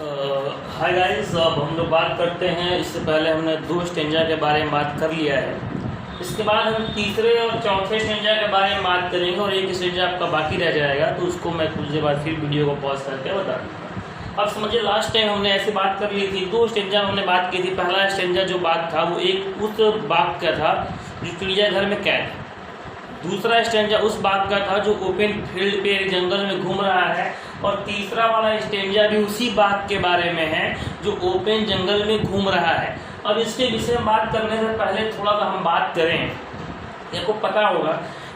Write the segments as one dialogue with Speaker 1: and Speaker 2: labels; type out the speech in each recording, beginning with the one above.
Speaker 1: Hi guys, अब हम लोग बात करते हैं। इससे पहले हमने 2 स्टेंजा के बारे में बात कर लिया है। इसके बाद हम तीसरे और चौथे स्टेंजा के बारे में बात करेंगे और एक स्टेंजा आपका बाकी रह जाएगा, तो उसको मैं कुछ देर बाद फिर वीडियो को पॉज करके बता दूँगा। अब समझिए, लास्ट टाइम हमने ऐसे बात कर ली थी, 2 स्टेंजा हमने बात की थी। पहला स्टेंजा जो बात था वो एक उस बाघ का था जो चिड़ियाघर में कैद है। दूसरा स्टेंजा उस बाघ का था जो ओपन फील्ड पे जंगल में घूम रहा है। और तीसरा वाला स्टेंजा भी उसी बाघ के बारे में है जो ओपन जंगल में घूम रहा है। अब इसके विषय में बात करने से पहले थोड़ा सा हम बात करें। आपको पता होगा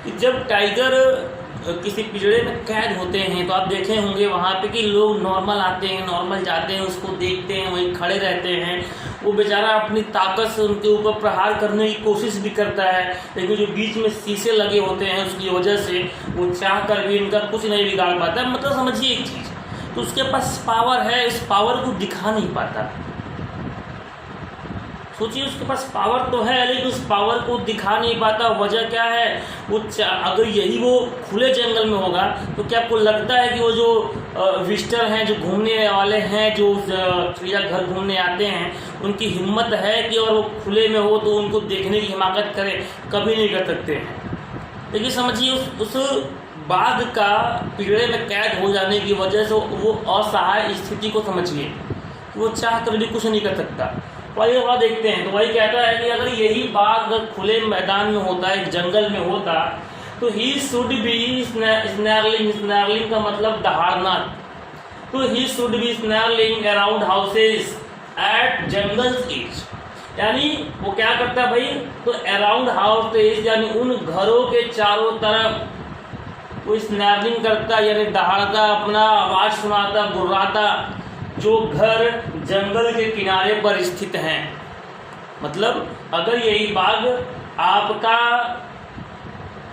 Speaker 1: कि जब टाइगर किसी पिंजरे में कैद होते हैं तो आप देखे होंगे वहाँ पे कि लोग नॉर्मल आते हैं, नॉर्मल जाते हैं, उसको देखते हैं, वहीं खड़े रहते हैं। वो बेचारा अपनी ताकत से उनके ऊपर प्रहार करने की कोशिश भी करता है, लेकिन जो बीच में शीशे लगे होते हैं उसकी वजह से वो चाह कर भी इनका कुछ नहीं बिगाड़ पाता है। मतलब समझिए एक चीज़, तो उसके पास पावर है, इस पावर को दिखा नहीं पाता। सोचिए, उसके पास पावर तो है लेकिन उस पावर को दिखा नहीं पाता। वजह क्या है? वो अगर यही वो खुले जंगल में होगा तो क्या आपको लगता है कि वो जो विजिटर हैं, जो घूमने वाले हैं, जो चिड़ियाघर घूमने आते हैं, उनकी हिम्मत है कि और वो खुले में हो तो उनको देखने की हिमाकत करे? कभी नहीं कर सकते हैं। लेकिन समझिए, उस बाघ का पिंजरे में कैद हो जाने की वजह से वो असहाय स्थिति को समझिए, वो चाह कर भी कुछ नहीं कर सकता। वही वहाँ देखते हैं तो वही कहता है कि अगर यही बाघ अगर खुले मैदान में होता, एक जंगल में होता, तो ही शुड बी स्नैरलिंग। स्नैरलिंग का मतलब दहाड़ना। तो he should be snarling around houses at jungle's edge. यानी वो क्या करता है भाई? तो अराउंड हाउसेस यानी उन घरों के चारों तरफ वो स्नैरलिंग करता, यानी दहाड़ता, अपना आवाज सुनाता, गुर्राता, जो घर जंगल के किनारे पर स्थित हैं। मतलब अगर यही बाघ आपका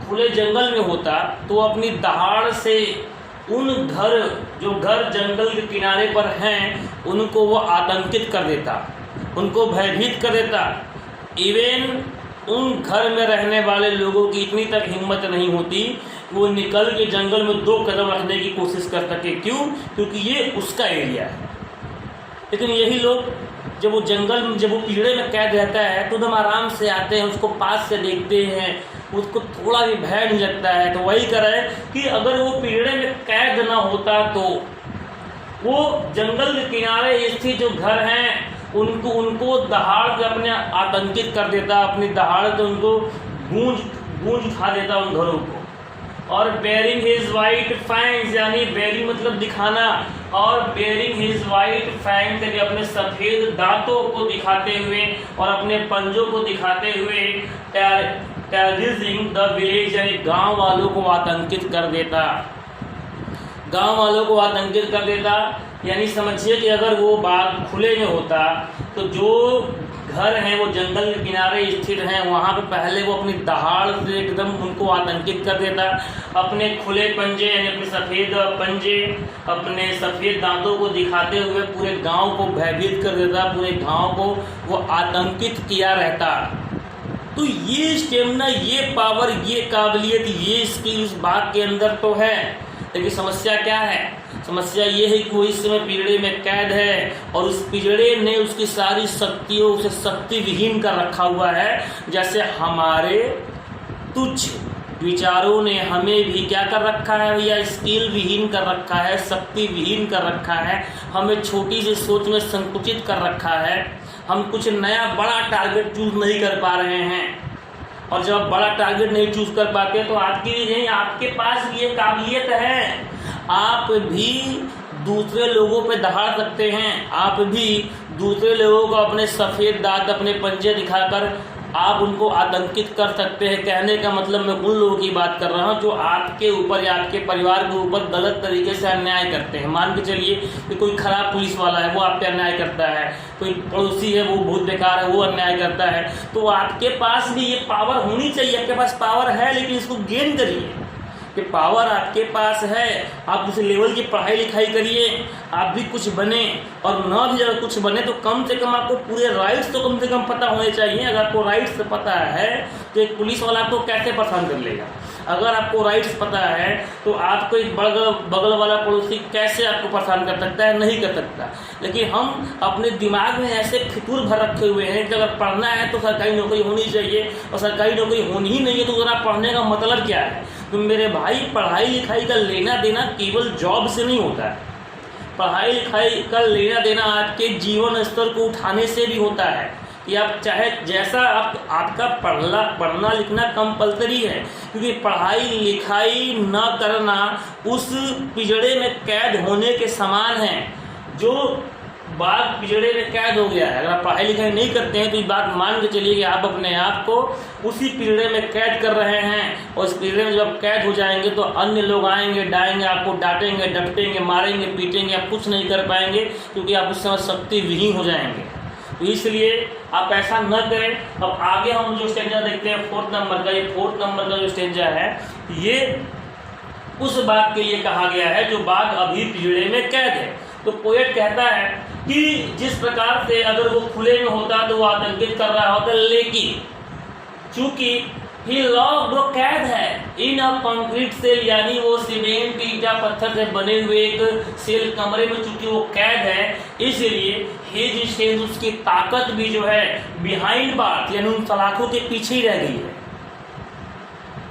Speaker 1: खुले जंगल में होता तो अपनी दहाड़ से उन जो घर जंगल के किनारे पर हैं उनको वो आतंकित कर देता, उनको भयभीत कर देता। इवन उन घर में रहने वाले लोगों की इतनी तक हिम्मत नहीं होती कि वो निकल के जंगल में 2 कदम रखने की कोशिश कर सके। क्यों? क्योंकि ये उसका एरिया है। लेकिन यही लोग जब वो पिंजरे में कैद रहता है तो एकदम आराम से आते हैं, उसको पास से देखते हैं, उसको थोड़ा भी भय नहीं लगता है। तो वही कह रहा है कि अगर वो पिंजरे में कैद ना होता तो वो जंगल के किनारे स्थित जो घर हैं उनको दहाड़ से अपने आतंकित कर देता, अपनी दहाड़ से उनको गूंज उठा देता उन घरों को। और बेरिंग हिज वाइट फैंग्स, यानी बेरिंग मतलब दिखाना, और बेरिंग हिज वाइट फैंग्स यानी अपने सफेद दांतों को दिखाते हुए और अपने पंजों को दिखाते हुए टेररिजिंग द विलेज यानी गांव वालों को आतंकित कर देता। गांव वालों को आतंकित कर देता यानी समझिए कि अगर वो बाघ खुले में होता तो जो घर हैं वो जंगल के किनारे स्थित हैं, वहाँ पे पहले वो अपनी दहाड़ से एकदम उनको आतंकित कर देता। अपने खुले पंजे यानी अपने सफ़ेद पंजे, अपने सफ़ेद दांतों को दिखाते हुए पूरे गांव को भयभीत कर देता, पूरे गांव को वो आतंकित किया रहता। तो ये स्टेमिना, ये पावर, ये काबिलियत, ये स्किल उस बाघ के अंदर तो है। लेकिन समस्या क्या है? समस्या ये है कि वो इस समय पिंजरे में कैद है और उस पिंजरे ने उसकी सारी शक्तियों उसे शक्ति विहीन कर रखा हुआ है। जैसे हमारे तुच्छ विचारों ने हमें भी क्या कर रखा है भैया? स्किल विहीन कर रखा है, शक्ति विहीन कर रखा है, हमें छोटी सी सोच में संकुचित कर रखा है। हम कुछ नया बड़ा टारगेट चूज नहीं कर पा रहे हैं, और जब आप बड़ा टारगेट नहीं चूज कर पाते तो आपके पास भी ये काबिलियत है, आप भी दूसरे लोगों पे दहाड़ सकते हैं। आप भी दूसरे लोगों को अपने सफ़ेद दांत, अपने पंजे दिखाकर आप उनको आतंकित कर सकते हैं। कहने का मतलब मैं उन लोगों की बात कर रहा हूँ जो आपके ऊपर या आपके परिवार के ऊपर गलत तरीके से अन्याय करते हैं। मान के चलिए कि कोई खराब पुलिस वाला है, वो आप पे अन्याय करता है, कोई पड़ोसी है वो बहुत बेकार है, वो अन्याय करता है, तो आपके पास भी ये पावर होनी चाहिए। आपके पास पावर है लेकिन इसको गेन करिए कि पावर आपके पास है, आप उस लेवल की पढ़ाई लिखाई करिए, आप भी कुछ बने, और ना भी अगर कुछ बने तो कम से कम आपको पूरे राइट्स तो कम से कम पता होने चाहिए। अगर आपको राइट्स पता है तो एक पुलिस वाला आपको कैसे परेशान कर लेगा? अगर आपको राइट्स पता है तो आपको एक बगल वाला पड़ोसी कैसे आपको परेशान कर सकता है? नहीं कर सकता। लेकिन हम अपने दिमाग में ऐसे फितूर भर रखे हुए हैं कि अगर पढ़ना है तो सरकारी नौकरी होनी चाहिए, और सरकारी नौकरी होनी ही नहीं है तो ज़रा पढ़ने का मतलब क्या है? तो मेरे भाई, पढ़ाई लिखाई का लेना देना केवल जॉब से नहीं होता है। पढ़ाई लिखाई का लेना देना आपके जीवन स्तर को उठाने से भी होता है कि आप चाहे जैसा आपका पढ़ना लिखना कंपलसरी है, क्योंकि पढ़ाई लिखाई न करना उस पिंजड़े में कैद होने के समान है। जो बाघ पिंजड़े में कैद हो गया है, अगर आप पढ़ाई लिखाई नहीं करते हैं तो ये बात मान के चलिए कि आप अपने आप को उसी पिंजड़े में कैद कर रहे हैं, और इस पिंजड़े में जब कैद हो जाएंगे तो अन्य लोग आएंगे, डाएंगे, आपको डांटेंगे, डपटेंगे, मारेंगे, पीटेंगे, आप कुछ नहीं कर पाएंगे क्योंकि आप उस समय शक्ति विहीन हो जाएंगे। तो इसलिए आप ऐसा न करें। अब आगे हम जो स्टेंजा देखते हैं 4 नंबर का, ये 4 नंबर का जो स्टेंजा है ये उस बात के लिए कहा गया है जो बाघ अभी पिंजड़े में कैद है। तो पोएट कहता है कि जिस प्रकार से अगर वो खुले में होता तो वो आतंकित कर रहा होता, लेकिन चूंकि ही लॉक्ड, वो कैद है इन अ कंक्रीट सेल, यानी वो सीमेंट ईटा पत्थर से बने हुए एक सेल कमरे में, चूंकि वो कैद है इसलिए हिज स्ट्रेंथ, उसकी ताकत भी जो है बिहाइंड बार्स, यानी उन सलाखों के पीछे ही रह गई है।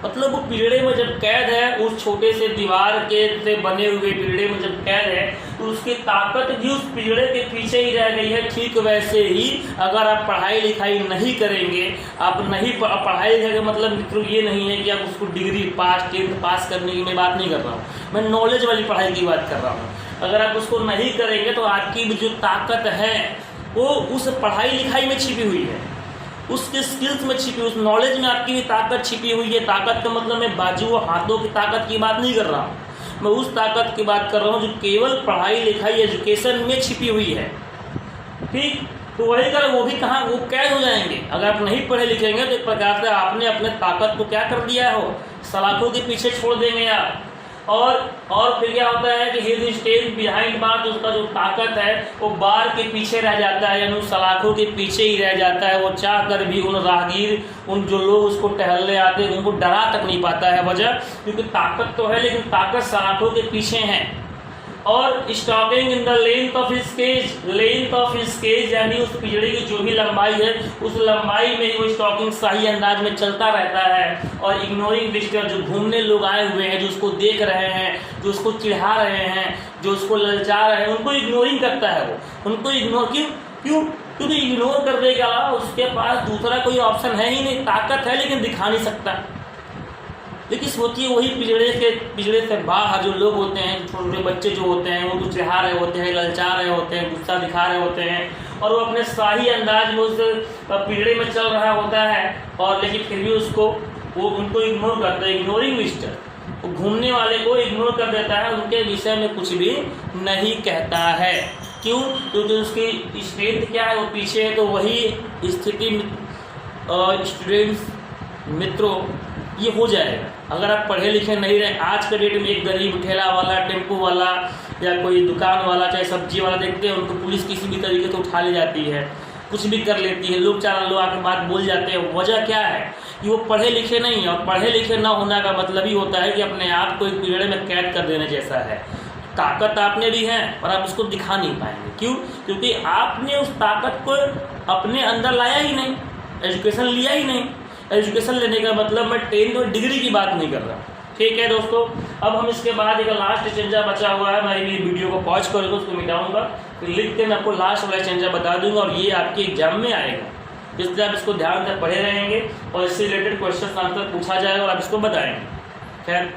Speaker 1: मतलब वो पिंजड़े में जब कैद है, उस छोटे से दीवार के से बने हुए पिंजड़े में जब कैद है तो उसकी ताकत भी उस पिंजड़े के पीछे ही रह गई है। ठीक वैसे ही अगर आप पढ़ाई लिखाई नहीं करेंगे, आप नहीं पढ़ाई लिखाई का मतलब मित्रों ये नहीं है कि आप उसको डिग्री पास 10th पास करने की मैं बात नहीं कर रहा हूँ, मैं नॉलेज वाली पढ़ाई की बात कर रहा हूँ। अगर आप उसको नहीं करेंगे तो आपकी जो ताकत है वो उस पढ़ाई लिखाई में छिपी हुई है, उसके स्किल्स में छिपी, उस नॉलेज में आपकी भी ताकत छिपी हुई है। ताकत का मतलब मैं बाजू और हाथों की ताकत की बात नहीं कर रहा हूँ, मैं उस ताकत की बात कर रहा हूँ जो केवल पढ़ाई लिखाई एजुकेशन में छिपी हुई है। ठीक, तो वही कर वो भी कहाँ, वो कैद हो जाएंगे। अगर आप नहीं पढ़े लिखेंगे तो एक प्रकार से आपने अपने ताकत को क्या कर दिया हो, सलाखों के पीछे छोड़ देंगे आप। और फिर क्या होता है कि हिज स्टेज बिहाइंड बार, उसका जो ताकत है वो बार के पीछे रह जाता है, यानी उस सलाखों के पीछे ही रह जाता है। वो चाह कर भी उन राहगीर, उन जो लोग उसको टहलने आते हैं उनको डरा तक नहीं पाता है। वजह क्योंकि ताकत तो है लेकिन ताकत सलाखों के पीछे है। और stalking in the length of cages, length of cages यानी उस पिंजड़े की जो भी लंबाई है उस लंबाई में ही वो स्टॉकिंग सही अंदाज में चलता रहता है। और इग्नोरिंग विजिटर, जो घूमने लोग आए हुए हैं, जो उसको देख रहे हैं, जो उसको चिढ़ा रहे हैं, जो उसको ललचा रहे हैं, उनको इग्नोरिंग करता है। वो उनको इग्नोर क्योंकि इग्नोर करने के अलावा उसके पास दूसरा कोई ऑप्शन है ही नहीं। ताकत है लेकिन दिखा नहीं सकता। लेकिन सोचिए वही पिंजड़े से बाहर जो लोग होते हैं, छोटे बच्चे जो होते हैं, वो कुछ चिढ़ा रहे होते हैं, ललचा रहे होते हैं, गुस्सा दिखा रहे होते हैं, और वो अपने शाही अंदाज में उस पिंजड़े में चल रहा होता है, और लेकिन फिर भी वो उनको इग्नोर करता है। इग्नोरिंग विजिटर, वो घूमने वाले को इग्नोर कर देता है, उनके विषय में कुछ भी नहीं कहता है। क्यों? क्योंकि उसकी स्ट्रेंथ क्या है, वो पीछे है। तो वही स्थिति स्टूडेंट्स मित्रों ये हो जाएगा अगर आप पढ़े लिखे नहीं रहे। आज के डेट में एक गरीब ठेला वाला, टेम्पो वाला या कोई दुकान वाला, चाहे सब्जी वाला देखते हैं, उनको पुलिस किसी भी तरीके से उठा ले जाती है, कुछ भी कर लेती है। लोग 4 लोग आके बात बोल जाते हैं। वजह क्या है कि वो पढ़े लिखे नहीं है, और पढ़े लिखे ना होने का मतलब ही होता है कि अपने आप को एक पिंजड़े में कैद कर देने जैसा है। ताकत आपने भी है और आप उसको दिखा नहीं पाएंगे। क्यों? क्योंकि आपने उस ताकत को अपने अंदर लाया ही नहीं, एजुकेशन लिया ही नहीं। एजुकेशन लेने का मतलब मैं 10th और डिग्री की बात नहीं कर रहा। ठीक है दोस्तों, अब हम इसके बाद एक लास्ट स्टेंजा बचा हुआ है, मैं ये वीडियो को पॉज करूँगा, उसको मिटाऊंगा, तो लिख के मैं आपको लास्ट वाला स्टेंजा बता दूंगा, और ये आपके एग्जाम में आएगा। इसलिए आप इसको ध्यान से पढ़े रहेंगे और इससे रिलेटेड क्वेश्चन आंसर पूछा जाएगा और आप इसको बताएंगे। खैर,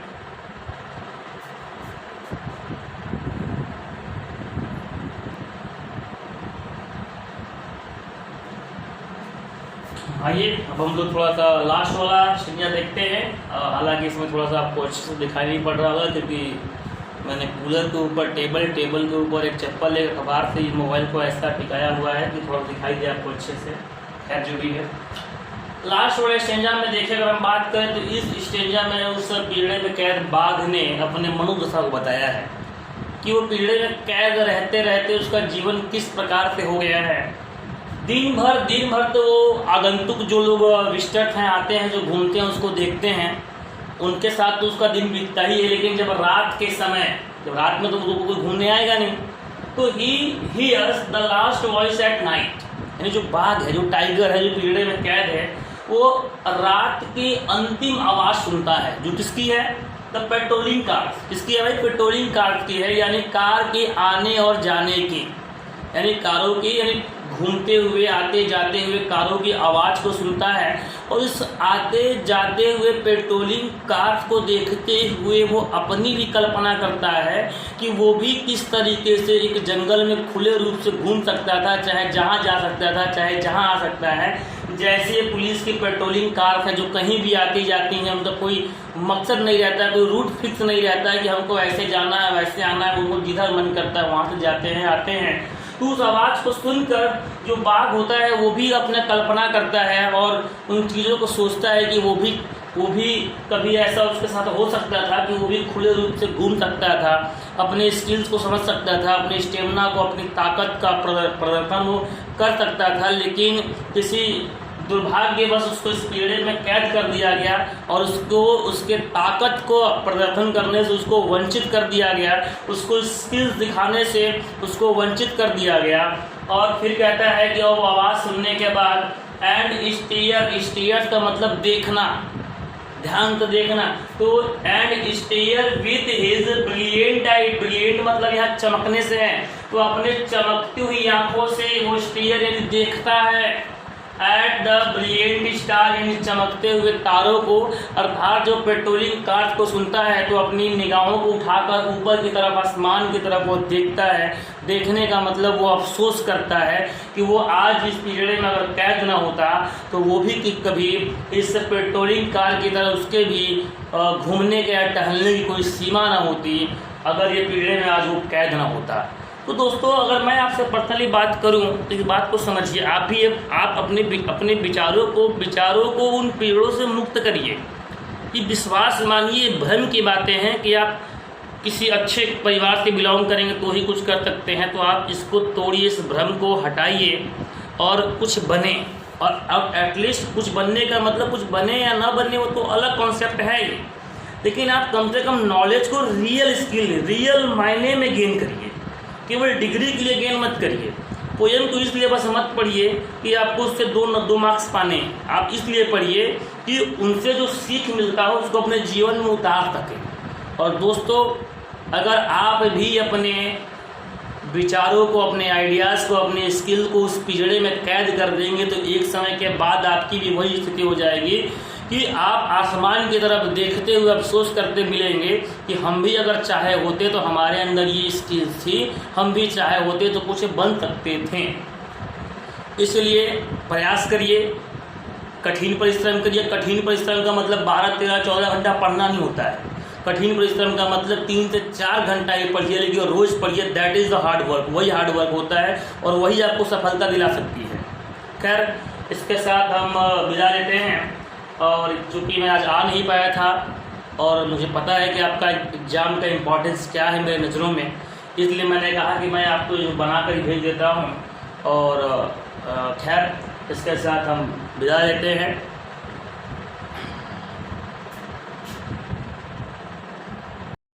Speaker 1: आइए अब हम लोग थोड़ा सा लास्ट वाला स्टेंजा देखते हैं। हालांकि इसमें थोड़ा सा आपको अच्छे से दिखाई नहीं पड़ रहा होगा क्योंकि मैंने कूलर के ऊपर टेबल के ऊपर एक चप्पल एक अखबार से मोबाइल को ऐसा टिकाया हुआ है कि थोड़ा दिखाई दे आपको अच्छे से। खैर जो भी है, लास्ट वाले स्टेंजा में देखिए, अगर हम बात करें तो इस स्टेंजा में उस पिंजड़े में कैद बाघ ने अपने मनोदशा को बताया है कि वो पिंजड़े में कैद रहते रहते उसका जीवन किस प्रकार से हो गया है। दिन भर तो वो आगंतुक जो लोग विजिटर्स हैं, आते हैं, जो घूमते हैं, उसको देखते हैं, उनके साथ तो उसका दिन बीतता ही है, लेकिन जब रात के समय, जब रात में तो कोई घूमने आएगा नहीं, तो he hears the last voice at night. यानी जो बाघ है, जो टाइगर है, जो पिंजड़े में कैद है, वो रात की अंतिम आवाज़ सुनता है, जो किसकी है? The patrolling car. किसकी है भाई? पेट्रोलिंग कार की है, यानी कार के आने और जाने की, यानी कारों की, यानी घूमते हुए आते जाते हुए कारों की आवाज़ को सुनता है। और इस आते जाते हुए पेट्रोलिंग कार को देखते हुए वो अपनी भी कल्पना करता है कि वो भी किस तरीके से एक जंगल में खुले रूप से घूम सकता था, चाहे जहाँ जा सकता था, चाहे जहाँ आ सकता है। जैसे पुलिस की पेट्रोलिंग कार है जो कहीं भी आती जाती हैं, उनका कोई मकसद नहीं रहता है, कोई रूट फिक्स नहीं रहता है कि हमको ऐसे जाना है वैसे आना है, उनको जिधर मन करता है वहाँ से जाते हैं आते हैं। तो उस आवाज़ को सुनकर जो बाघ होता है वो भी अपने कल्पना करता है और उन चीज़ों को सोचता है कि वो भी कभी ऐसा उसके साथ हो सकता था कि वो भी खुले रूप से घूम सकता था, अपने स्किल्स को समझ सकता था, अपने स्टेमिना को, अपनी ताकत का प्रदर्शन वो कर सकता था। लेकिन किसी दुर्भाग्यवश उसको इस पिंजड़े में कैद कर दिया गया और उसको उसके ताकत को प्रदर्शन करने से उसको वंचित कर दिया गया, उसको स्किल्स दिखाने से उसको वंचित कर दिया गया। और फिर कहता है कि वो आवाज़ सुनने के बाद एंड स्टेयर का मतलब देखना, ध्यान से देखना, तो and stare with his brilliant eye, brilliant मतलब यहाँ चमकने से है, तो अपने चमकती हुई आंखों से वो स्टेयर यानी देखता है एट द ब्रिलियंट स्टार, यानी चमकते हुए तारों को। अर्थात जो पेट्रोलिंग कार को सुनता है तो अपनी निगाहों को उठाकर ऊपर की तरफ, आसमान की तरफ वो देखता है। देखने का मतलब वो अफसोस करता है कि वो आज इस पिंजड़े में अगर कैद ना होता तो वो भी कि कभी इस पेट्रोलिंग कार की तरह उसके भी घूमने के या टहलने की कोई सीमा ना होती, अगर ये पिंजड़े में आज वो कैद ना होता। तो दोस्तों, अगर मैं आपसे पर्सनली बात करूं तो इस बात को समझिए, आप अपने विचारों को उन पिंजड़ों से मुक्त करिए। कि विश्वास मानिए भ्रम की बातें हैं कि आप किसी अच्छे परिवार से बिलोंग करेंगे तो ही कुछ कर सकते हैं, तो आप इसको तोड़िए, इस भ्रम को हटाइए और कुछ बने। और अब एटलीस्ट कुछ बनने का मतलब कुछ बने या ना बने वो तो अलग कॉन्सेप्ट है ही, लेकिन आप कम से कम नॉलेज को रियल स्किल, रियल मायने में गेन करिए। केवल डिग्री के लिए गेन मत करिए। पोएम तो इसलिए बस मत पढ़िए कि आपको उससे दो मार्क्स पाने, आप इसलिए पढ़िए कि उनसे जो सीख मिलता हो उसको अपने जीवन में उतार सकें। और दोस्तों, अगर आप भी अपने विचारों को, अपने आइडियाज़ को, अपने स्किल को उस पिंजड़े में कैद कर देंगे तो एक समय के बाद आपकी भी वही स्थिति हो जाएगी कि आप आसमान की तरफ देखते हुए अफसोस करते मिलेंगे कि हम भी अगर चाहे होते तो हमारे अंदर ये स्किल्स थी, हम भी चाहे होते तो कुछ बन सकते थे। इसलिए प्रयास करिए, कठिन परिश्रम करिए। कठिन परिश्रम का मतलब 12, 13, 14 घंटा पढ़ना नहीं होता है। कठिन परिश्रम का मतलब 3 से 4 घंटा ये पढ़िए, लेकिन रोज़ पढ़िए। That is the hard work, वही हार्ड वर्क होता है और वही आपको सफलता दिला सकती है। खैर, इसके साथ हम विदा लेते हैं। और चूँकि मैं आज आ नहीं पाया था और मुझे पता है कि आपका एग्ज़ाम का इम्पोर्टेंस क्या है मेरे नज़रों में, इसलिए मैंने कहा कि मैं आपको बना कर भेज देता हूँ। और खैर, इसके साथ हम विदा लेते हैं।